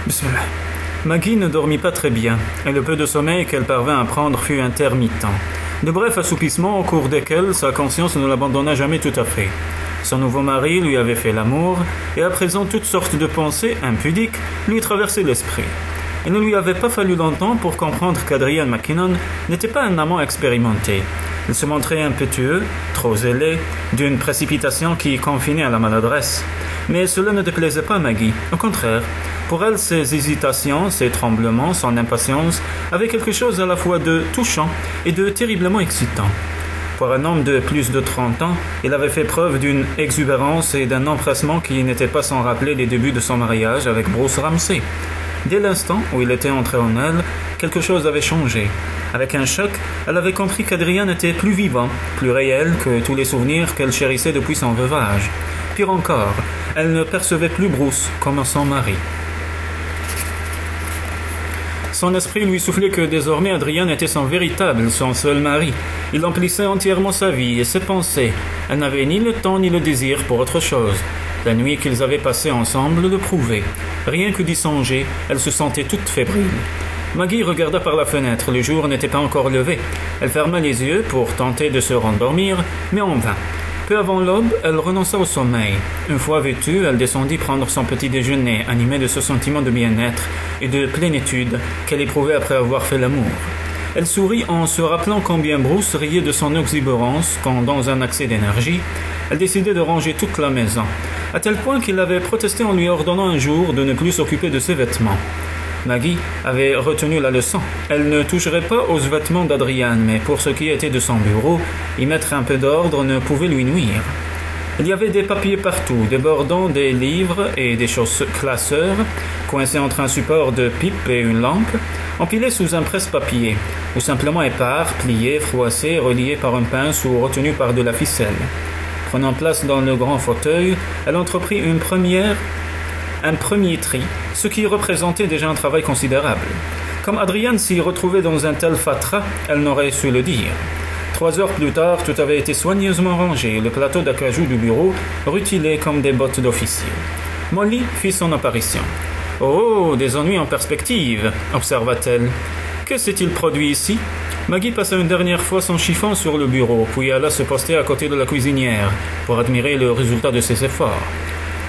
Bismillah. Maggie ne dormit pas très bien, et le peu de sommeil qu'elle parvint à prendre fut intermittent. De brefs assoupissements au cours desquels sa conscience ne l'abandonna jamais tout à fait. Son nouveau mari lui avait fait l'amour, et à présent toutes sortes de pensées impudiques lui traversaient l'esprit. Il ne lui avait pas fallu longtemps pour comprendre qu'Adrian Mackinnon n'était pas un amant expérimenté. Il se montrait impétueux, trop zélé, d'une précipitation qui confinait à la maladresse. Mais cela ne déplaisait pas à Maggie. Au contraire, pour elle, ses hésitations, ses tremblements, son impatience avaient quelque chose à la fois de touchant et de terriblement excitant. Pour un homme de plus de 30 ans, il avait fait preuve d'une exubérance et d'un empressement qui n'étaient pas sans rappeler les débuts de son mariage avec Bruce Ramsay. Dès l'instant où il était entré en elle, quelque chose avait changé. Avec un choc, elle avait compris qu'Adrian était plus vivant, plus réel que tous les souvenirs qu'elle chérissait depuis son veuvage. Pire encore, elle ne percevait plus Bruce comme son mari. Son esprit lui soufflait que désormais Adrian était son véritable, son seul mari. Il emplissait entièrement sa vie et ses pensées. Elle n'avait ni le temps ni le désir pour autre chose. La nuit qu'ils avaient passée ensemble le prouvait. Rien que d'y songer, elle se sentait toute fébrile. Maggie regarda par la fenêtre. Le jour n'était pas encore levé. Elle ferma les yeux pour tenter de se rendormir, mais en vain. Peu avant l'aube, elle renonça au sommeil. Une fois vêtue, elle descendit prendre son petit déjeuner, animée de ce sentiment de bien-être et de plénitude qu'elle éprouvait après avoir fait l'amour. Elle sourit en se rappelant combien Bruce riait de son exubérance quand, dans un accès d'énergie, elle décidait de ranger toute la maison, à tel point qu'il avait protesté en lui ordonnant un jour de ne plus s'occuper de ses vêtements. Maggie avait retenu la leçon. Elle ne toucherait pas aux vêtements d'Adrian, mais pour ce qui était de son bureau, y mettre un peu d'ordre ne pouvait lui nuire. Il y avait des papiers partout, débordant des livres et des classeurs, coincés entre un support de pipe et une lampe, empilés sous un presse-papier, ou simplement épars, pliés, froissés, reliés par une pince ou retenus par de la ficelle. Prenant place dans le grand fauteuil, elle entreprit un premier tri, ce qui représentait déjà un travail considérable. Comme Adrian s'y retrouvait dans un tel fatras, elle n'aurait su le dire. 3 heures plus tard, tout avait été soigneusement rangé, le plateau d'acajou du bureau rutilé comme des bottes d'officier. Molly fit son apparition. « Oh, des ennuis en perspective !» observa-t-elle. « Que s'est-il produit ici ?» Maggie passa une dernière fois son chiffon sur le bureau, puis alla se poster à côté de la cuisinière pour admirer le résultat de ses efforts.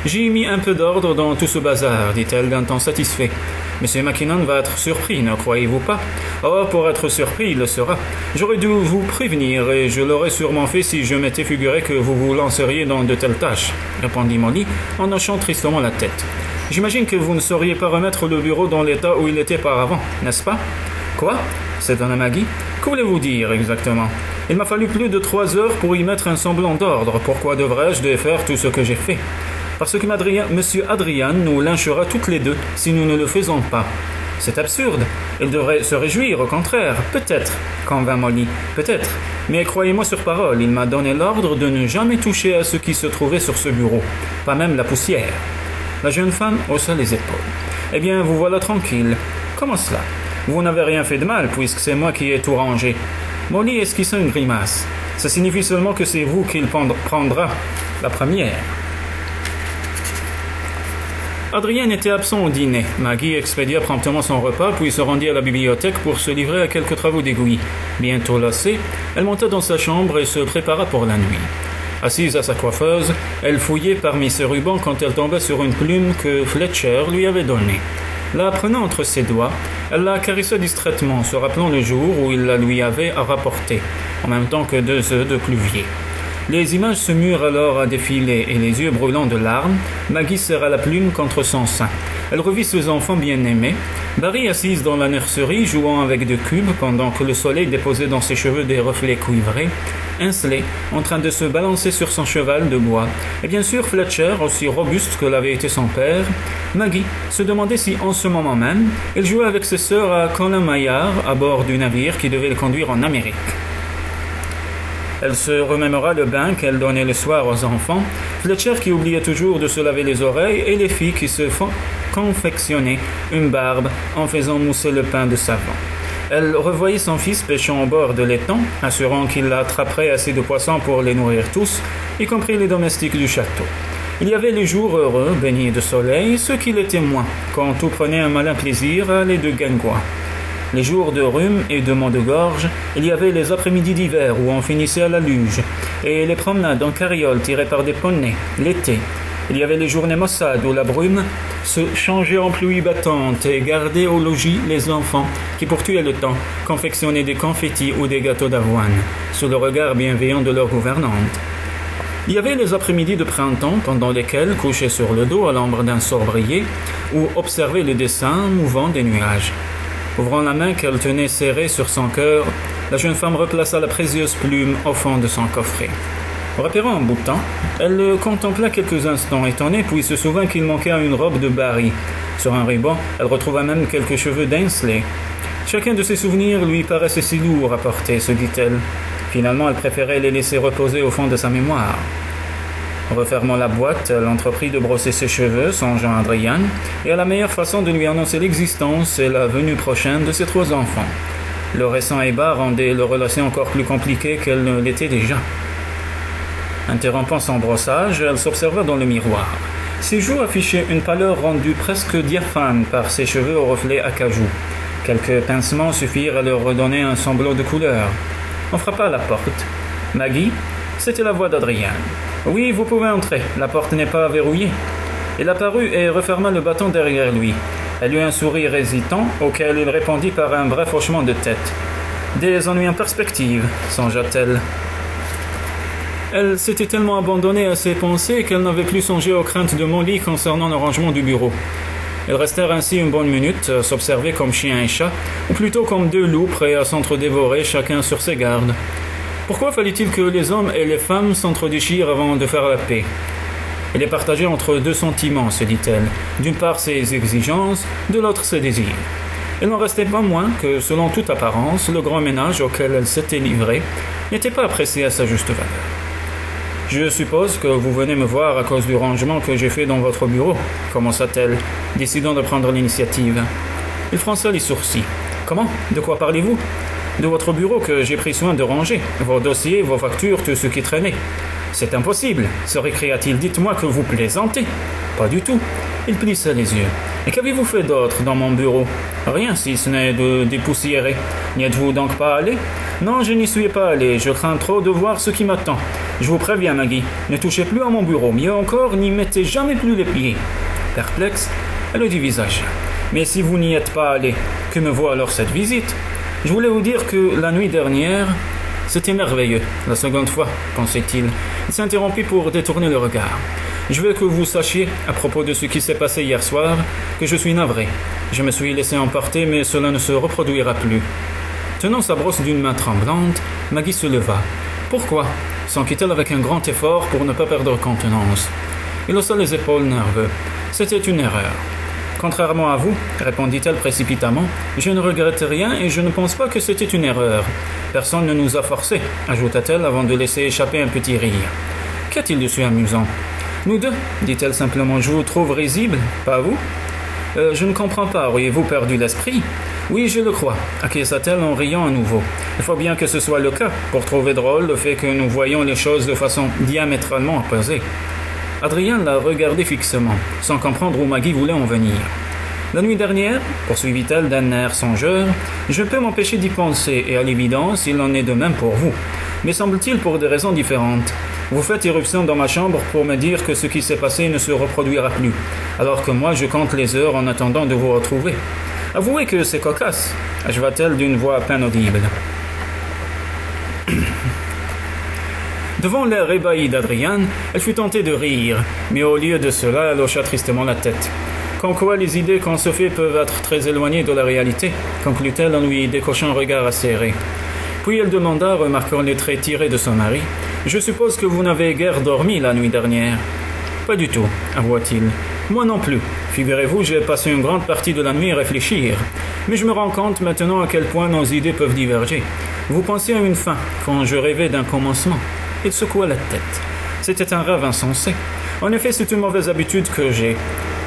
« J'ai mis un peu d'ordre dans tout ce bazar, dit-elle d'un ton satisfait. Monsieur Mackinnon va être surpris, ne croyez-vous pas? Oh, pour être surpris, il le sera. J'aurais dû vous prévenir, et je l'aurais sûrement fait si je m'étais figuré que vous vous lanceriez dans de telles tâches, répondit Molly en hochant tristement la tête. J'imagine que vous ne sauriez pas remettre le bureau dans l'état où il était par avant, n'est-ce pas? Quoi? s'étonna Maggie. Que voulez-vous dire exactement? Il m'a fallu plus de 3 heures pour y mettre un semblant d'ordre. Pourquoi devrais-je défaire tout ce que j'ai fait? Parce que Monsieur Adrian nous lynchera toutes les deux si nous ne le faisons pas. C'est absurde. Il devrait se réjouir, au contraire. Peut-être, convint Molly. Peut-être. Mais croyez-moi sur parole, il m'a donné l'ordre de ne jamais toucher à ce qui se trouvait sur ce bureau. Pas même la poussière. La jeune femme haussa les épaules. Eh bien, vous voilà tranquille. Comment cela? Vous n'avez rien fait de mal, puisque c'est moi qui ai tout rangé. Molly esquissa une grimace. Ça signifie seulement que c'est vous qui prendra la première. Adrien était absent au dîner. Maggie expédia promptement son repas, puis se rendit à la bibliothèque pour se livrer à quelques travaux d'aiguille. Bientôt lassée, elle monta dans sa chambre et se prépara pour la nuit. Assise à sa coiffeuse, elle fouillait parmi ses rubans quand elle tomba sur une plume que Fletcher lui avait donnée. La prenant entre ses doigts, elle la caressa distraitement, se rappelant le jour où il la lui avait rapportée, en même temps que 2 œufs de pluvier. Les images se mirent alors à défiler, et les yeux brûlants de larmes, Maggie serra la plume contre son sein. Elle revit ses enfants bien-aimés, Barry assise dans la nurserie, jouant avec 2 cubes, pendant que le soleil déposait dans ses cheveux des reflets cuivrés, Ainsley, en train de se balancer sur son cheval de bois, et bien sûr Fletcher, aussi robuste que l'avait été son père. Maggie se demandait si, en ce moment même, il jouait avec ses sœurs à Colin-Maillard, à bord du navire qui devait le conduire en Amérique. Elle se remémora le bain qu'elle donnait le soir aux enfants, Fletcher qui oubliait toujours de se laver les oreilles et les filles qui se confectionnaient une barbe en faisant mousser le pain de savon. Elle revoyait son fils pêchant au bord de l'étang, assurant qu'il attraperait assez de poissons pour les nourrir tous, y compris les domestiques du château. Il y avait les jours heureux, baignés de soleil, ceux qui l'étaient moins, quand tout prenait un malin plaisir à aller de Gangois. Les jours de rhume et de maux de gorge, il y avait les après-midi d'hiver où on finissait à la luge, et les promenades en carriole tirées par des poneys, l'été. Il y avait les journées maussades où la brume se changeait en pluie battante et gardait au logis les enfants qui, pour tuer le temps, confectionnaient des confettis ou des gâteaux d'avoine, sous le regard bienveillant de leur gouvernante. Il y avait les après-midi de printemps pendant lesquels, couchée sur le dos à l'ombre d'un sobrier, ou observait le dessin mouvant des nuages. Ouvrant la main qu'elle tenait serrée sur son cœur, la jeune femme replaça la précieuse plume au fond de son coffret. Repérant un bout de temps, elle le contempla quelques instants étonnée, puis se souvint qu'il manquait à une robe de Barry. Sur un ruban, elle retrouva même quelques cheveux d'Ainsley. Chacun de ces souvenirs lui paraissait si lourd à porter, se dit-elle. Finalement, elle préférait les laisser reposer au fond de sa mémoire. Refermant la boîte, elle entreprit de brosser ses cheveux, songeant à Adrian, et à la meilleure façon de lui annoncer l'existence et la venue prochaine de ses 3 enfants. Le récent ébat rendait leur relation encore plus compliquée qu'elle ne l'était déjà. Interrompant son brossage, elle s'observa dans le miroir. Ses joues affichaient une pâleur rendue presque diaphane par ses cheveux au reflet acajou. Quelques pincements suffirent à leur redonner un semblant de couleur. On frappa à la porte. « Maggie ?» C'était la voix d'Adrian. « Oui, vous pouvez entrer. La porte n'est pas verrouillée. » Il apparut et referma le bâton derrière lui. Elle eut un sourire hésitant, auquel il répondit par un bref hochement de tête. « Des ennuis en perspective, songea-t-elle. Elle s'était tellement abandonnée à ses pensées qu'elle n'avait plus songé aux craintes de Molly concernant le rangement du bureau. Ils restèrent ainsi une bonne minute à s'observer comme chien et chat, ou plutôt comme 2 loups prêts à s'entre-dévorer chacun sur ses gardes. Pourquoi fallait-il que les hommes et les femmes s'entre-déchirent avant de faire la paix? Elle est partagée entre 2 sentiments, se dit-elle. D'une part ses exigences, de l'autre ses désirs. Il n'en restait pas moins que, selon toute apparence, le grand ménage auquel elle s'était livrée n'était pas apprécié à sa juste valeur. « Je suppose que vous venez me voir à cause du rangement que j'ai fait dans votre bureau, » commença-t-elle, décidant de prendre l'initiative. Il fronça les sourcils. « Comment? De quoi parlez-vous? » ?»« De votre bureau que j'ai pris soin de ranger, vos dossiers, vos factures, tout ce qui traînait. »« C'est impossible, se récria-t-il. Dites-moi que vous plaisantez. »« Pas du tout. » Il plissa les yeux. « Et qu'avez-vous fait d'autre dans mon bureau? »« Rien, si ce n'est de dépoussiérer. N'y êtes-vous donc pas allé? »« Non, je n'y suis pas allé. Je crains trop de voir ce qui m'attend. Je vous préviens, Maggie, ne touchez plus à mon bureau. Mieux encore, n'y mettez jamais plus les pieds. » Perplexe, elle le dévisagea. « Mais si vous n'y êtes pas allé, que me vaut alors cette visite? Je voulais vous dire que la nuit dernière, c'était merveilleux. La seconde fois, pensait-il. Il s'interrompit pour détourner le regard. Je veux que vous sachiez, à propos de ce qui s'est passé hier soir, que je suis navré. Je me suis laissé emporter, mais cela ne se reproduira plus. » Tenant sa brosse d'une main tremblante, Maggie se leva. « Pourquoi » s'enquit-elle avec un grand effort pour ne pas perdre contenance. Il haussa les épaules nerveux. « C'était une erreur. » « Contrairement à vous, répondit-elle précipitamment, je ne regrette rien et je ne pense pas que c'était une erreur. Personne ne nous a forcés, ajouta-t-elle avant de laisser échapper un petit rire. Qu'y a-t-il de si amusant? Nous 2, dit-elle simplement, je vous trouve risible, pas vous? Je ne comprends pas, auriez-vous perdu l'esprit? Oui, je le crois, acquiesça-t-elle en riant à nouveau. Il faut bien que ce soit le cas, pour trouver drôle le fait que nous voyons les choses de façon diamétralement opposée. Adrien la regardait fixement, sans comprendre où Maggie voulait en venir. La nuit dernière, poursuivit-elle d'un air songeur, je peux m'empêcher d'y penser, et à l'évidence, il en est de même pour vous. Mais semble-t-il pour des raisons différentes. Vous faites irruption dans ma chambre pour me dire que ce qui s'est passé ne se reproduira plus, alors que moi je compte les heures en attendant de vous retrouver. Avouez que c'est cocasse, acheva-t-elle d'une voix à peine audible. Devant l'air ébahi d'Adrian, elle fut tentée de rire, mais au lieu de cela, elle hocha tristement la tête. Comme quoi les idées qu'on se fait peuvent être très éloignées de la réalité, conclut-elle en lui décochant un regard acéré. Puis elle demanda, remarquant les traits tirés de son mari, « Je suppose que vous n'avez guère dormi la nuit dernière. »« Pas du tout, avoua-t-il. Moi non plus. Figurez-vous, j'ai passé une grande partie de la nuit à réfléchir. Mais je me rends compte maintenant à quel point nos idées peuvent diverger. Vous pensiez à une fin, quand je rêvais d'un commencement. » Il secoua la tête. C'était un rêve insensé. En effet, c'est une mauvaise habitude que j'ai.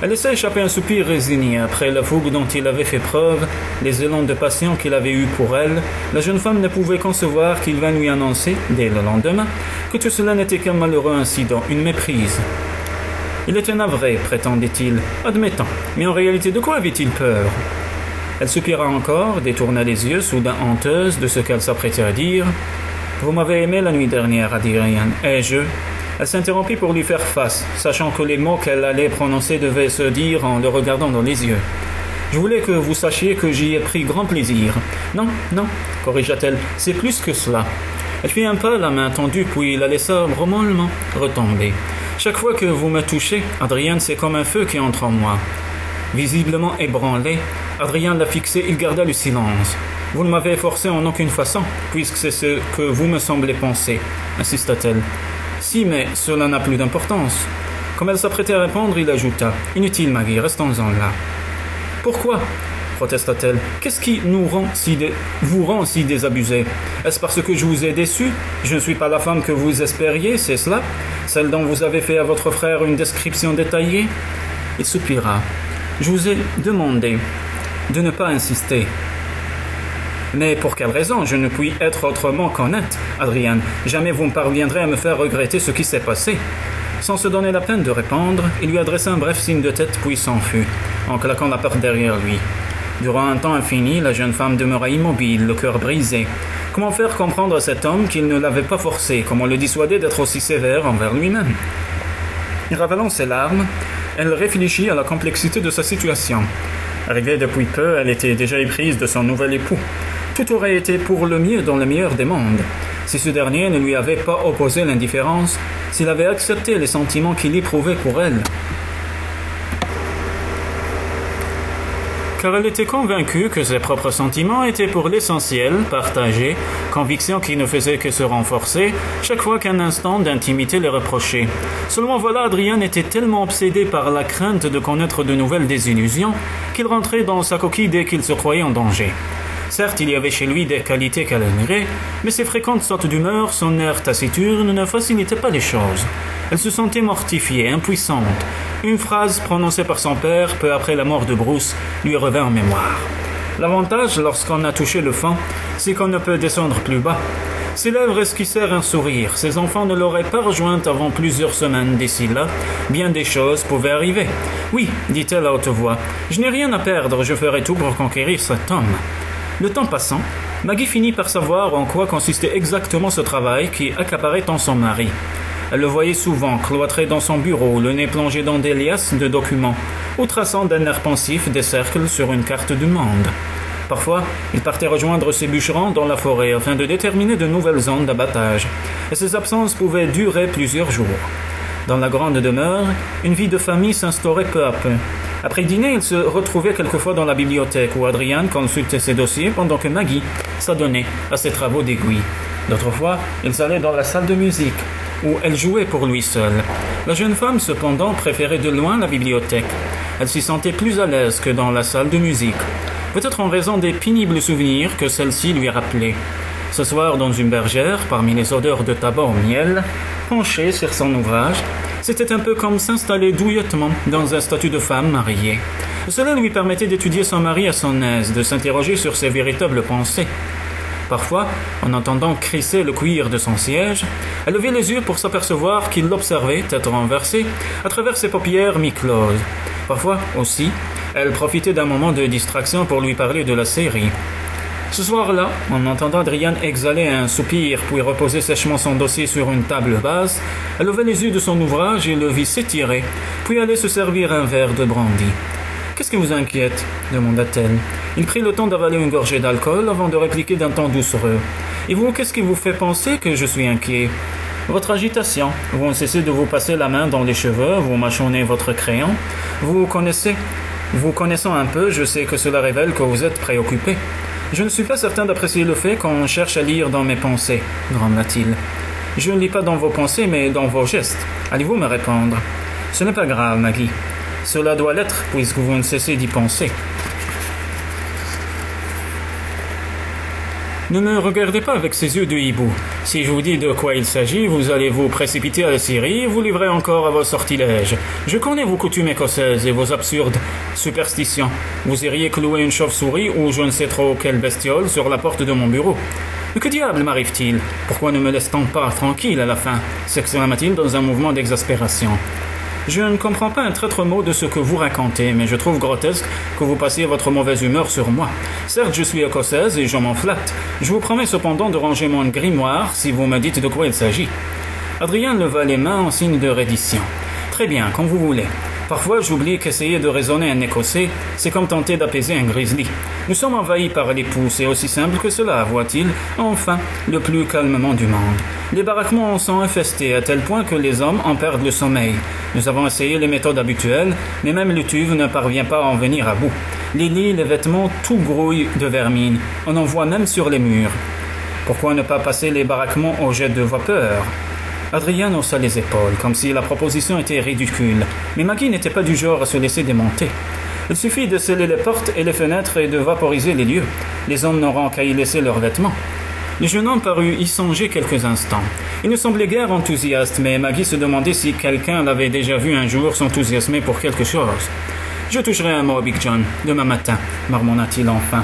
Elle laissa échapper un soupir résigné après la fougue dont il avait fait preuve, les élans de passion qu'il avait eus pour elle. La jeune femme ne pouvait concevoir qu'il vint lui annoncer, dès le lendemain, que tout cela n'était qu'un malheureux incident, une méprise. Il était navré, prétendait-il. Admettons. Mais en réalité, de quoi avait-il peur? Elle soupira encore, détourna les yeux, soudain honteuse de ce qu'elle s'apprêtait à dire. Vous m'avez aimé la nuit dernière, a dit Ryan. Et je... Elle s'interrompit pour lui faire face, sachant que les mots qu'elle allait prononcer devaient se dire en le regardant dans les yeux. Je voulais que vous sachiez que j'y ai pris grand plaisir. Non, non, corrigea-t-elle, c'est plus que cela. Elle fit un pas, la main tendue, puis la laissa mollement retomber. Chaque fois que vous me touchez, Adrien, c'est comme un feu qui entre en moi. Visiblement ébranlé, Adrien la fixait, il garda le silence. Vous ne m'avez forcé en aucune façon, puisque c'est ce que vous me semblez penser, insista-t-elle. Si, mais cela n'a plus d'importance. Comme elle s'apprêtait à répondre, il ajouta. Inutile, Maggie, restons-en là. Pourquoi? Protesta-t-elle. Qu'est-ce qui vous rend si désabusé? Est-ce parce que je vous ai déçu? Je ne suis pas la femme que vous espériez, c'est cela? Celle dont vous avez fait à votre frère une description détaillée? Il soupira. Je vous ai demandé de ne pas insister. Mais pour quelle raison? Je ne puis être autrement qu'honnête, Adrien. Jamais vous ne parviendrez à me faire regretter ce qui s'est passé. Sans se donner la peine de répondre, il lui adressa un bref signe de tête puis s'enfuit, en claquant la porte derrière lui. Durant un temps infini, la jeune femme demeura immobile, le cœur brisé. Comment faire comprendre à cet homme qu'il ne l'avait pas forcé? Comment le dissuader d'être aussi sévère envers lui-même? Ravalant ses larmes, elle réfléchit à la complexité de sa situation. Arrivée depuis peu, elle était déjà éprise de son nouvel époux. Tout aurait été pour le mieux dans le meilleur des mondes. Si ce dernier ne lui avait pas opposé l'indifférence, s'il avait accepté les sentiments qu'il éprouvait pour elle. Car elle était convaincue que ses propres sentiments étaient pour l'essentiel partagés, conviction qui ne faisait que se renforcer chaque fois qu'un instant d'intimité les reprochait. Seulement voilà, Adrien était tellement obsédé par la crainte de connaître de nouvelles désillusions qu'il rentrait dans sa coquille dès qu'il se croyait en danger. Certes, il y avait chez lui des qualités qu'elle admirait, mais ses fréquentes sautes d'humeur, son air taciturne ne facilitaient pas les choses. Elle se sentait mortifiée, impuissante. Une phrase prononcée par son père, peu après la mort de Bruce, lui revint en mémoire. L'avantage, lorsqu'on a touché le fond, c'est qu'on ne peut descendre plus bas. Ses lèvres esquissèrent un sourire. Ses enfants ne l'auraient pas rejointe avant plusieurs semaines. D'ici là, bien des choses pouvaient arriver. Oui, dit-elle à haute voix, je n'ai rien à perdre, je ferai tout pour conquérir cet homme. Le temps passant, Maggie finit par savoir en quoi consistait exactement ce travail qui accaparait tant son mari. Elle le voyait souvent, cloîtré dans son bureau, le nez plongé dans des liasses de documents, ou traçant d'un air pensif des cercles sur une carte du monde. Parfois, il partait rejoindre ses bûcherons dans la forêt afin de déterminer de nouvelles zones d'abattage, et ses absences pouvaient durer plusieurs jours. Dans la grande demeure, une vie de famille s'instaurait peu à peu. Après le dîner, il se retrouvait quelquefois dans la bibliothèque où Adrien consultait ses dossiers pendant que Maggie s'adonnait à ses travaux d'aiguille. D'autres fois, ils allaient dans la salle de musique où elle jouait pour lui seule. La jeune femme, cependant, préférait de loin la bibliothèque. Elle s'y sentait plus à l'aise que dans la salle de musique. Peut-être en raison des pénibles souvenirs que celle-ci lui rappelait. Ce soir, dans une bergère, parmi les odeurs de tabac au miel, penchée sur son ouvrage, c'était un peu comme s'installer douillettement dans un statut de femme mariée. Cela lui permettait d'étudier son mari à son aise, de s'interroger sur ses véritables pensées. Parfois, en entendant crisser le cuir de son siège, elle levait les yeux pour s'apercevoir qu'il l'observait, tête renversée, à travers ses paupières mi-closes. Parfois, aussi, elle profitait d'un moment de distraction pour lui parler de la série. Ce soir-là, en entendant Adrien exhaler un soupir puis reposer sèchement son dossier sur une table basse, elle levait les yeux de son ouvrage et le vit s'étirer, puis allait se servir un verre de brandy. « Qu'est-ce qui vous inquiète ?» demanda-t-elle. Il prit le temps d'avaler une gorgée d'alcool avant de répliquer d'un ton doucereux. « Et vous, qu'est-ce qui vous fait penser que je suis inquiet ?»« Votre agitation. Vous ne cessez de vous passer la main dans les cheveux, vous mâchonnez votre crayon. Vous connaissant un peu, je sais que cela révèle que vous êtes préoccupé. Je ne suis pas certain d'apprécier le fait qu'on cherche à lire dans mes pensées, grommela-t-il. Je ne lis pas dans vos pensées, mais dans vos gestes. Allez-vous me répondre? Ce n'est pas grave, Maggie. Cela doit l'être, puisque vous ne cessez d'y penser. Ne me regardez pas avec ces yeux de hibou. Si je vous dis de quoi il s'agit, vous allez vous précipiter à la Syrie et vous livrer encore à vos sortilèges. Je connais vos coutumes écossaises et vos absurdes superstitions. Vous iriez clouer une chauve-souris ou je ne sais trop quelle bestiole sur la porte de mon bureau. Mais que diable m'arrive-t-il? Pourquoi ne me laisse-t-on pas tranquille à la fin? S'exclama-t-il dans un mouvement d'exaspération. Je ne comprends pas un traître mot de ce que vous racontez, mais je trouve grotesque que vous passiez votre mauvaise humeur sur moi. Certes, je suis écossaise et je m'en flatte. Je vous promets cependant de ranger mon grimoire si vous me dites de quoi il s'agit. » Adrien leva les mains en signe de reddition. « Très bien, comme vous voulez. Parfois, j'oublie qu'essayer de raisonner un Écossais, c'est comme tenter d'apaiser un grizzly. Nous sommes envahis par les poux, c'est aussi simple que cela, voit-il, enfin, le plus calmement du monde. Les baraquements sont infestés à tel point que les hommes en perdent le sommeil. Nous avons essayé les méthodes habituelles, mais même l'utuve ne parvient pas à en venir à bout. Les lits, les vêtements, tout grouille de vermine. On en voit même sur les murs. Pourquoi ne pas passer les baraquements au jet de vapeur ? Adrien haussa les épaules, comme si la proposition était ridicule. Mais Maggie n'était pas du genre à se laisser démonter. Il suffit de sceller les portes et les fenêtres et de vaporiser les lieux. Les hommes n'auront qu'à y laisser leurs vêtements. Le jeune homme parut y songer quelques instants. Il ne semblait guère enthousiaste, mais Maggie se demandait si quelqu'un l'avait déjà vu un jour s'enthousiasmer pour quelque chose. « Je toucherai un mot, Big John, demain matin, » marmonna-t-il enfin.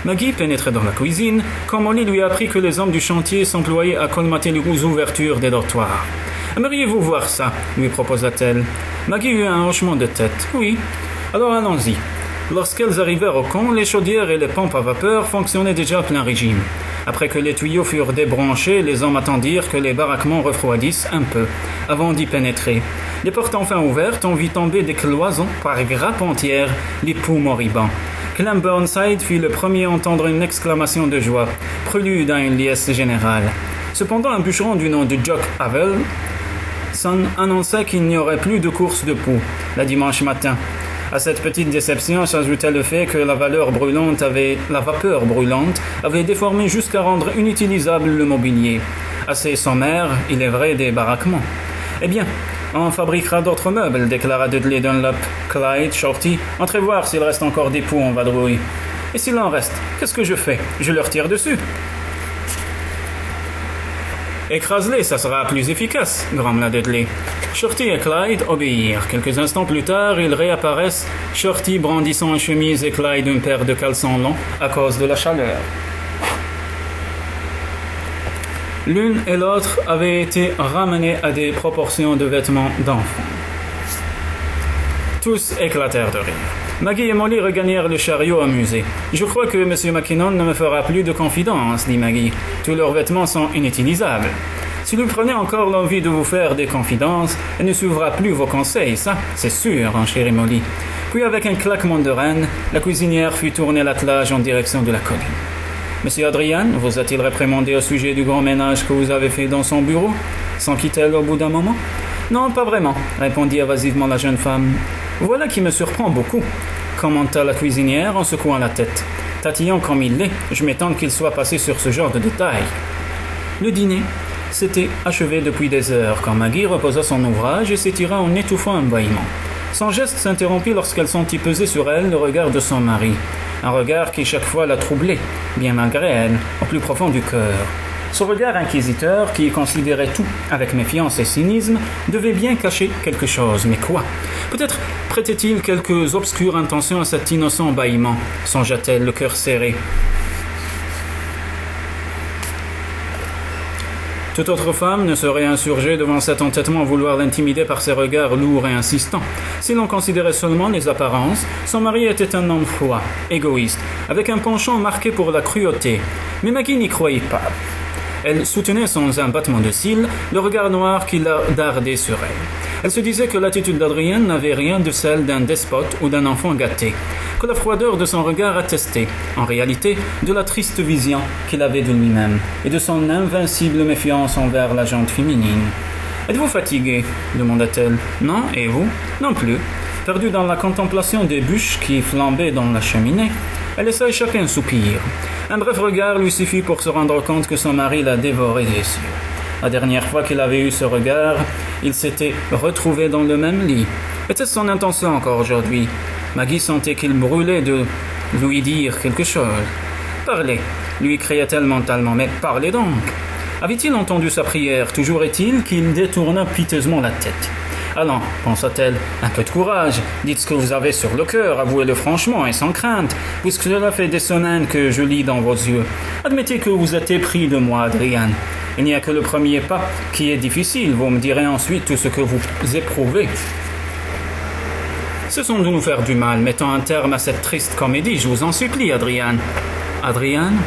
Maggie pénétrait dans la cuisine, quand Molly lui apprit que les hommes du chantier s'employaient à colmater les ouvertures des dortoirs. « Aimeriez-vous voir ça ?» lui proposa-t-elle. Maggie eut un hochement de tête. « Oui. Alors allons-y. » Lorsqu'elles arrivèrent au camp, les chaudières et les pompes à vapeur fonctionnaient déjà à plein régime. Après que les tuyaux furent débranchés, les hommes attendirent que les baraquements refroidissent un peu, avant d'y pénétrer. Les portes enfin ouvertes, on vit tomber des cloisons par grappes entières les poux moribonds. Clem Burnside fut le premier à entendre une exclamation de joie, prélude à une liesse générale. Cependant, un bûcheron du nom de Jock Havel annonçait qu'il n'y aurait plus de course de poux, le dimanche matin. À cette petite déception s'ajoutait le fait que la vapeur brûlante avait déformé jusqu'à rendre inutilisable le mobilier. Assez sommaire, il est vrai, des baraquements. Eh bien, on fabriquera d'autres meubles, déclara Dudley Dunlop. Clyde, Shorty, entrez voir s'il reste encore des poux en vadrouille. Et s'il en reste, qu'est-ce que je fais? Je leur tire dessus. Écrase-les, ça sera plus efficace, grommela Dudley. Shorty et Clyde obéirent. Quelques instants plus tard, ils réapparaissent, Shorty brandissant une chemise et Clyde une paire de caleçons longs à cause de la chaleur. L'une et l'autre avaient été ramenées à des proportions de vêtements d'enfants. Tous éclatèrent de rire. Maggie et Molly regagnèrent le chariot amusés. « Je crois que M. Mackinnon ne me fera plus de confidence, » dit Maggie. « Tous leurs vêtements sont inutilisables. Si vous prenez encore l'envie de vous faire des confidences, elle ne suivra plus vos conseils, ça, c'est sûr, chérie Molly. » Puis avec un claquement de reine, la cuisinière fit tourner l'attelage en direction de la colline. « Monsieur Adrian, vous a-t-il réprimandé au sujet du grand ménage que vous avez fait dans son bureau ?» s'enquit-elle au bout d'un moment. « Non, pas vraiment, » répondit évasivement la jeune femme. « Voilà qui me surprend beaucoup, » commenta la cuisinière en secouant la tête. « Tatillon comme il l'est, je m'étonne qu'il soit passé sur ce genre de détails. » Le dîner s'était achevé depuis des heures quand Maggie reposa son ouvrage et s'étira en étouffant un bâillement. Son geste s'interrompit lorsqu'elle sentit peser sur elle le regard de son mari. Un regard qui chaque fois la troublait, bien malgré elle, au plus profond du cœur. Ce regard inquisiteur, qui considérait tout avec méfiance et cynisme, devait bien cacher quelque chose, mais quoi? Peut-être prêtait-il quelques obscures intentions à cet innocent bâillement, songea-t-elle, le cœur serré. Toute autre femme ne serait insurgée devant cet entêtement à vouloir l'intimider par ses regards lourds et insistants. Si l'on considérait seulement les apparences, son mari était un homme froid, égoïste, avec un penchant marqué pour la cruauté. Mais Maggie n'y croyait pas. Elle soutenait sans un battement de cils le regard noir qui la dardait sur elle. Elle se disait que l'attitude d'Adrien n'avait rien de celle d'un despote ou d'un enfant gâté, que la froideur de son regard attestait, en réalité, de la triste vision qu'il avait de lui-même et de son invincible méfiance envers la gente féminine. « Êtes-vous fatigué ?» demanda-t-elle. « Non, et vous ?»« Non plus. » Perdue dans la contemplation des bûches qui flambaient dans la cheminée, elle laissa échapper un soupir. Un bref regard lui suffit pour se rendre compte que son mari la dévorait des yeux. La dernière fois qu'il avait eu ce regard, il s'était retrouvé dans le même lit. Était-ce son intention encore aujourd'hui? Maggie sentait qu'il brûlait de lui dire quelque chose. « Parlez !» lui cria-t-elle mentalement. « Mais parlez donc !» Avait-il entendu sa prière? Toujours est-il qu'il détourna piteusement la tête. « Allons, pensa-t-elle, un peu de courage. Dites ce que vous avez sur le cœur, avouez-le franchement et sans crainte, puisque cela fait des semaines que je lis dans vos yeux. Admettez que vous êtes épris de moi, Adrian. Il n'y a que le premier pas qui est difficile. Vous me direz ensuite tout ce que vous éprouvez. Cessons de nous faire du mal. Mettons un terme à cette triste comédie, je vous en supplie, Adriane. Adriane?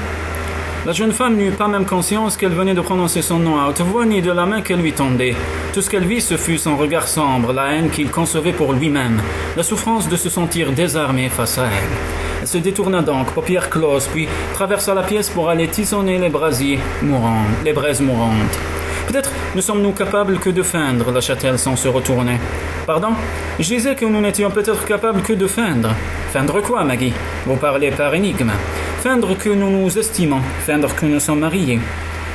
La jeune femme n'eut pas même conscience qu'elle venait de prononcer son nom à haute voix ni de la main qu'elle lui tendait. Tout ce qu'elle vit, ce fut son regard sombre, la haine qu'il concevait pour lui-même, la souffrance de se sentir désarmé face à elle. Elle se détourna donc, paupières closes, puis traversa la pièce pour aller tisonner les braises mourantes. Peut-être ne sommes-nous capables que de feindre, lâcha-t-elle sans se retourner. Pardon? Je disais que nous n'étions peut-être capables que de feindre. Feindre quoi, Maggie? Vous parlez par énigme. Feindre que nous nous estimons, feindre que nous sommes mariés.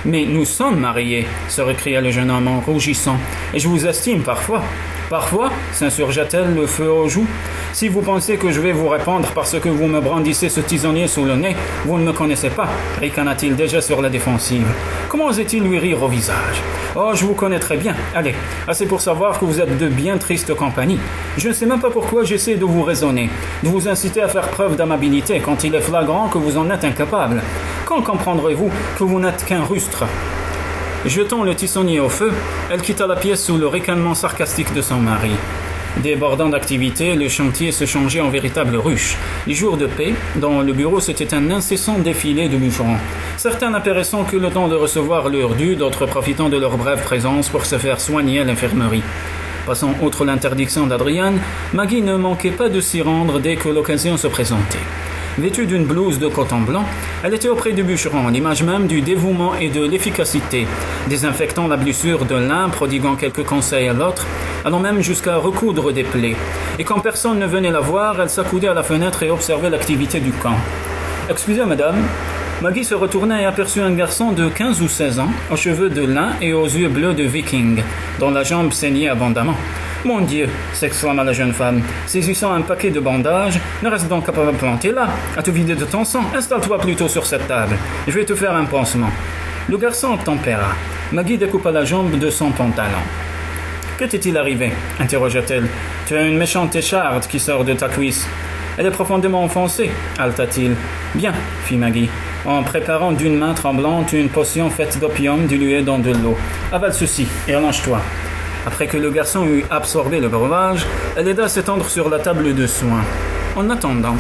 Mais nous sommes mariés, se récria le jeune homme en rougissant. Et je vous estime parfois. Parfois, s'insurgea-t-elle, le feu aux joues. Si vous pensez que je vais vous répondre parce que vous me brandissez ce tisonnier sous le nez, vous ne me connaissez pas, ricana-t-il déjà sur la défensive. Comment osait-il lui rire au visage? Oh, je vous connais très bien. Allez, assez pour savoir que vous êtes de bien triste compagnie. Je ne sais même pas pourquoi j'essaie de vous raisonner, de vous inciter à faire preuve d'amabilité quand il est flagrant que vous en êtes incapable. Quand comprendrez-vous que vous n'êtes qu'un rustre? Jetant le tissonnier au feu, elle quitta la pièce sous le ricanement sarcastique de son mari. Débordant d'activité, le chantier se changeait en véritable ruche. Les jours de paix, dans le bureau, c'était un incessant défilé de bûcherons. Certains n'apparaissant que le temps de recevoir leur dû, d'autres profitant de leur brève présence pour se faire soigner à l'infirmerie. Passant outre l'interdiction d'Adriane, Maggie ne manquait pas de s'y rendre dès que l'occasion se présentait. Vêtue d'une blouse de coton blanc, elle était auprès du bûcheron, l'image même du dévouement et de l'efficacité, désinfectant la blessure de l'un, prodiguant quelques conseils à l'autre, allant même jusqu'à recoudre des plaies. Et quand personne ne venait la voir, elle s'accoudait à la fenêtre et observait l'activité du camp. « Excusez, madame ». Maggie se retourna et aperçut un garçon de 15 ou 16 ans, aux cheveux de lin et aux yeux bleus de viking, dont la jambe saignait abondamment. « Mon Dieu !» s'exclama la jeune femme, saisissant un paquet de bandages. « Ne reste donc pas planté là, à te vider de ton sang. Installe-toi plutôt sur cette table. Je vais te faire un pansement. » Le garçon tempéra. Maggie découpa la jambe de son pantalon. « Que t'est-il arrivé ?» interrogea-t-elle. « Tu as une méchante écharde qui sort de ta cuisse. »« Elle est profondément enfoncée, halta-t-il. »« Bien, fit Maggie, en préparant d'une main tremblante une potion faite d'opium diluée dans de l'eau. Avale ceci et allonge-toi. » Après que le garçon eut absorbé le breuvage, elle aida à s'étendre sur la table de soins. En attendant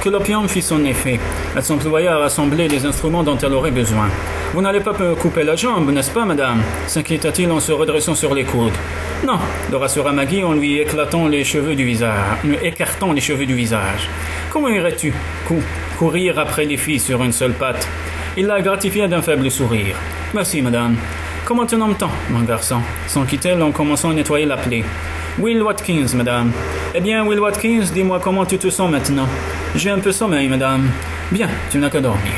que l'opium fit son effet, elle s'employa à rassembler les instruments dont elle aurait besoin. « Vous n'allez pas me couper la jambe, n'est-ce pas, madame ?» s'inquiéta-t-il en se redressant sur les coudes. « Non, » le rassura Maggie en lui écartant les cheveux du visage. « Comment irais-tu courir après les filles sur une seule patte ?» Il la gratifia d'un faible sourire. « Merci, madame. » « Comment te nomme-t-on, mon garçon ?» s'enquit-elle en commençant à nettoyer la plaie. « Will Watkins, madame. »« Eh bien, Will Watkins, dis-moi comment tu te sens maintenant. »« J'ai un peu sommeil, madame. »« Bien, tu n'as qu'à dormir. »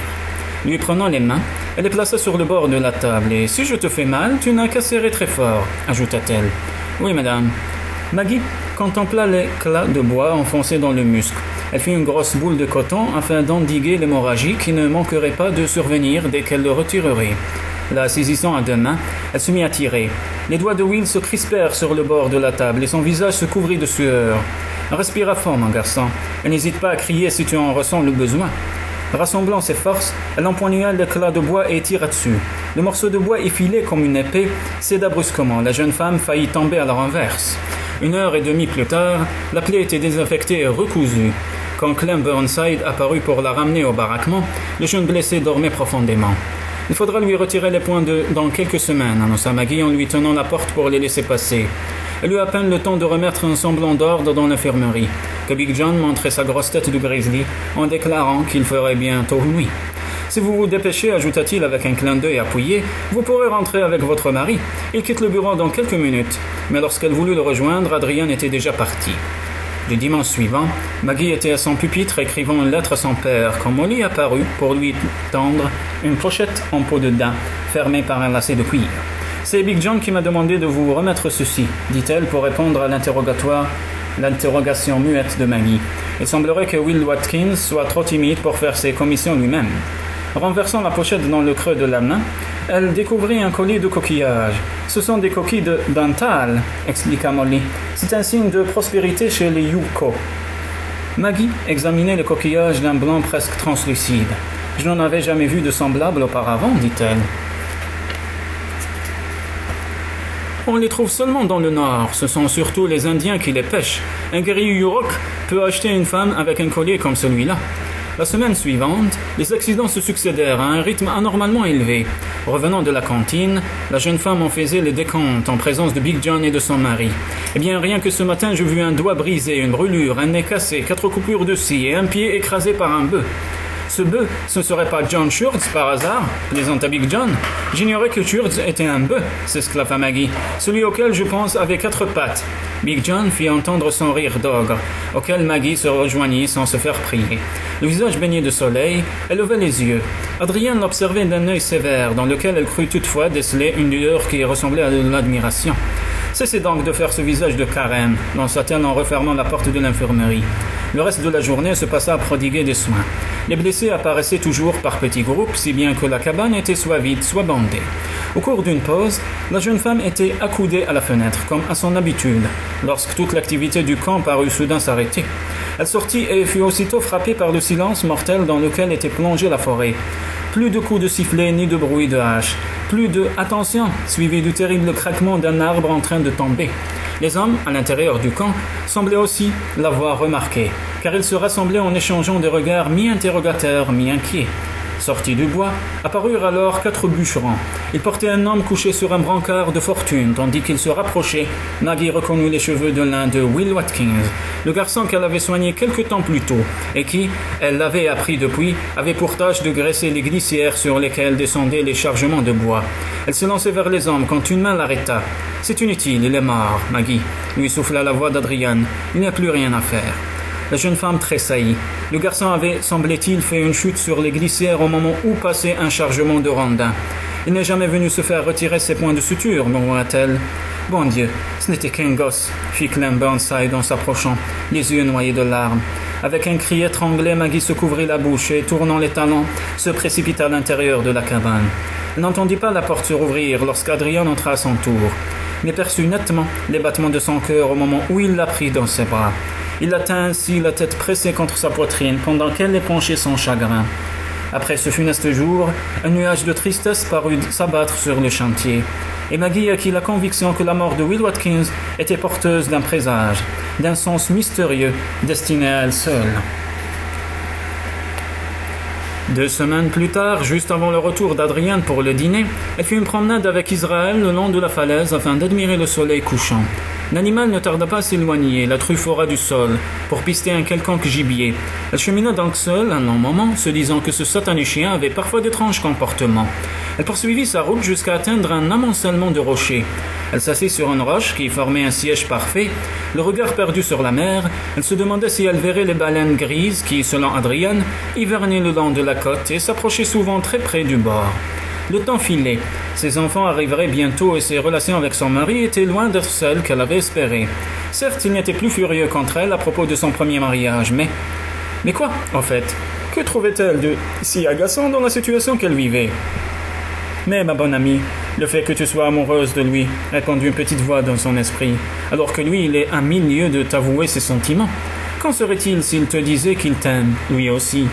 Lui prenant les mains, elle les plaça sur le bord de la table. « Et si je te fais mal, tu n'as qu'à serrer très fort, » ajouta-t-elle. « Oui, madame. » Maggie contempla l'éclat de bois enfoncé dans le muscle. Elle fit une grosse boule de coton afin d'endiguer l'hémorragie qui ne manquerait pas de survenir dès qu'elle le retirerait. La saisissant à deux mains, elle se mit à tirer. Les doigts de Will se crispèrent sur le bord de la table et son visage se couvrit de sueur. « Respire à fond, mon garçon, et n'hésite pas à crier si tu en ressens le besoin. » Rassemblant ses forces, elle empoigna l'éclat de bois et tira dessus. Le morceau de bois effilé comme une épée céda brusquement. La jeune femme faillit tomber à la renverse. 1h30 plus tard, la plaie était désinfectée et recousue. Quand Clem Burnside apparut pour la ramener au baraquement, le jeune blessé dormait profondément. « Il faudra lui retirer les poings dans quelques semaines, » annonça Maggie en lui tenant la porte pour les laisser passer. Elle eut à peine le temps de remettre un semblant d'ordre dans l'infirmerie, que Big John montrait sa grosse tête de grizzly en déclarant qu'il ferait bientôt nuit. « Si vous vous dépêchez, ajouta-t-il avec un clin d'œil appuyé, vous pourrez rentrer avec votre mari. Il quitte le bureau dans quelques minutes. » Mais lorsqu'elle voulut le rejoindre, Adrian était déjà parti. Le dimanche suivant, Maggie était à son pupitre écrivant une lettre à son père quand Molly apparut pour lui tendre une pochette en peau de daim, fermée par un lacet de cuir. « C'est Big John qui m'a demandé de vous remettre ceci, » dit-elle pour répondre à l'interrogation muette de Maggie. Il semblerait que Will Watkins soit trop timide pour faire ses commissions lui-même. Renversant la pochette dans le creux de la main, elle découvrit un collier de coquillages. « Ce sont des coquilles de Dantal, » expliqua Molly. « C'est un signe de prospérité chez les Yuko. » Maggie examinait le coquillage d'un blanc presque translucide. Je n'en avais jamais vu de semblable auparavant, dit-elle. On les trouve seulement dans le nord, ce sont surtout les Indiens qui les pêchent. Un guerrier Yurok peut acheter une femme avec un collier comme celui-là. La semaine suivante, les accidents se succédèrent à un rythme anormalement élevé. Revenant de la cantine, la jeune femme en faisait les décomptes en présence de Big John et de son mari. Eh bien, rien que ce matin, je vis un doigt brisé, une brûlure, un nez cassé, 4 coupures de scie et un pied écrasé par un bœuf. Ce bœuf, ce ne serait pas John Schurz par hasard, plaisanta Big John. J'ignorais que Schurz était un bœuf, s'esclaffa Maggie. Celui auquel je pense avait 4 pattes. Big John fit entendre son rire d'ogre, auquel Maggie se rejoignit sans se faire prier. Le visage baigné de soleil, elle levait les yeux. Adrienne l'observait d'un œil sévère, dans lequel elle crut toutefois déceler une lueur qui ressemblait à de l'admiration. Cessez donc de faire ce visage de carême, lança-t-elle en refermant la porte de l'infirmerie. Le reste de la journée se passa à prodiguer des soins. Les blessés apparaissaient toujours par petits groupes, si bien que la cabane était soit vide, soit bandée. Au cours d'une pause, la jeune femme était accoudée à la fenêtre, comme à son habitude, lorsque toute l'activité du camp parut soudain s'arrêter. Elle sortit et fut aussitôt frappée par le silence mortel dans lequel était plongée la forêt. Plus de coups de sifflet ni de bruit de hache. Plus de « attention » suivi du terrible craquement d'un arbre en train de tomber. Les hommes, à l'intérieur du camp, semblaient aussi l'avoir remarqué, car ils se rassemblaient en échangeant des regards mi-interrogateurs, mi-inquiets. Sortis du bois, apparurent alors 4 bûcherons. Ils portaient un homme couché sur un brancard de fortune, tandis qu'ils se rapprochaient. Maggie reconnut les cheveux de l'un de Will Watkins, le garçon qu'elle avait soigné quelque temps plus tôt, et qui, elle l'avait appris depuis, avait pour tâche de graisser les glissières sur lesquelles descendaient les chargements de bois. Elle se lançait vers les hommes quand une main l'arrêta. « C'est inutile, il est mort, Maggie », lui souffla la voix d'Adrienne. « Il n'y a plus rien à faire. » La jeune femme tressaillit. Le garçon avait, semblait-il, fait une chute sur les glissières au moment où passait un chargement de rondins. Il n'est jamais venu se faire retirer ses points de suture, murmura-t-elle. Bon Dieu, ce n'était qu'un gosse, fit Clem Burnside en s'approchant, les yeux noyés de larmes. Avec un cri étranglé, Maggie se couvrit la bouche et, tournant les talons, se précipita à l'intérieur de la cabane. Elle n'entendit pas la porte se rouvrir lorsqu'Adrien entra à son tour, mais perçut nettement les battements de son cœur au moment où il la prit dans ses bras. Il la tint ainsi, la tête pressée contre sa poitrine, pendant qu'elle épanchait son chagrin. Après ce funeste jour, un nuage de tristesse parut s'abattre sur le chantier, et Maggie acquit la conviction que la mort de Will Watkins était porteuse d'un présage, d'un sens mystérieux destiné à elle seule. 2 semaines plus tard, juste avant le retour d'Adrienne pour le dîner, elle fit une promenade avec Israël le long de la falaise afin d'admirer le soleil couchant. L'animal ne tarda pas à s'éloigner, la truffe au ras du sol, pour pister un quelconque gibier. Elle chemina donc seule un long moment, se disant que ce satané chien avait parfois d'étranges comportements. Elle poursuivit sa route jusqu'à atteindre un amoncellement de rochers. Elle s'assit sur une roche qui formait un siège parfait. Le regard perdu sur la mer, elle se demandait si elle verrait les baleines grises qui, selon Adrienne, hivernaient le long de la côte et s'approchaient souvent très près du bord. Le temps filait. Ses enfants arriveraient bientôt et ses relations avec son mari étaient loin d'être celles qu'elle avait espérées. Certes, il n'était plus furieux contre elle à propos de son premier mariage, mais... Mais quoi, en fait? Que trouvait-elle de si agaçant dans la situation qu'elle vivait? Mais, ma bonne amie, le fait que tu sois amoureuse de lui, répondit une petite voix dans son esprit, alors que lui, il est à 1000 lieues de t'avouer ses sentiments. Qu'en serait-il s'il te disait qu'il t'aime, lui aussi?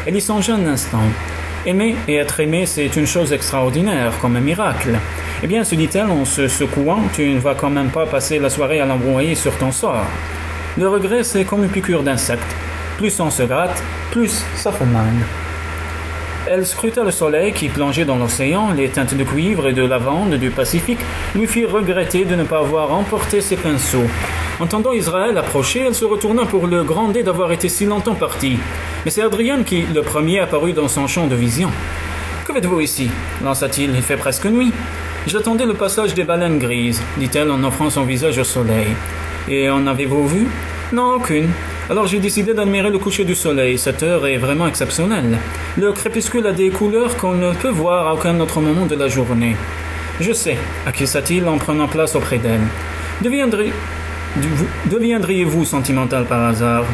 Elle y songea un instant. Aimer et être aimé, c'est une chose extraordinaire, comme un miracle. Eh bien, se dit-elle en se secouant, tu ne vas quand même pas passer la soirée à l'embrouiller sur ton sort. Le regret, c'est comme une piqûre d'insecte. Plus on se gratte, plus ça fait mal. Elle scruta le soleil qui plongeait dans l'océan, les teintes de cuivre et de lavande du Pacifique lui firent regretter de ne pas avoir emporté ses pinceaux. Entendant Israël approcher, elle se retourna pour le gronder d'avoir été si longtemps parti. Mais c'est Adrienne qui, le premier, apparut dans son champ de vision. « Que faites-vous ici » lança-t-il. « Il fait presque nuit. »« J'attendais le passage des baleines grises, » dit-elle en offrant son visage au soleil. « Et en avez-vous vu ?»« Non, aucune. Alors j'ai décidé d'admirer le coucher du soleil. Cette heure est vraiment exceptionnelle. Le crépuscule a des couleurs qu'on ne peut voir à aucun autre moment de la journée. »« Je sais, » acquiesça-t-il en prenant place auprès d'elle. « Deviendriez-vous sentimental par hasard ?»«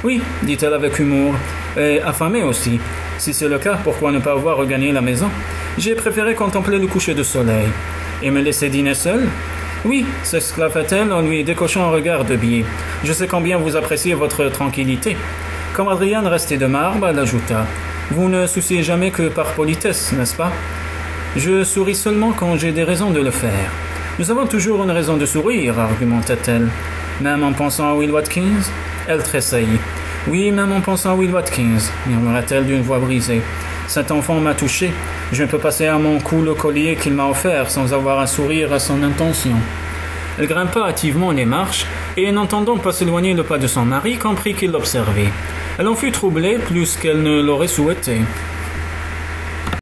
Oui, » dit-elle avec humour, « et affamée aussi. Si c'est le cas, pourquoi ne pas avoir regagné la maison? J'ai préféré contempler le coucher du soleil. »« Et me laisser dîner seule ?»« Oui, » s'exclama-t-elle en lui décochant un regard de biais. « Je sais combien vous appréciez votre tranquillité. » Comme Adrienne restait de marbre, elle ajouta. « Vous ne souciez jamais que par politesse, n'est-ce pas? Je souris seulement quand j'ai des raisons de le faire. Nous avons toujours une raison de sourire, argumenta-t-elle. Même en pensant à Will Watkins? Elle tressaillit. Oui, même en pensant à Will Watkins, murmura-t-elle d'une voix brisée. Cet enfant m'a touché. Je ne peux passer à mon cou le collier qu'il m'a offert sans avoir un sourire à son intention. Elle grimpa hâtivement les marches et, n'entendant pas s'éloigner le pas de son mari, comprit qu'il l'observait. Elle en fut troublée plus qu'elle ne l'aurait souhaité.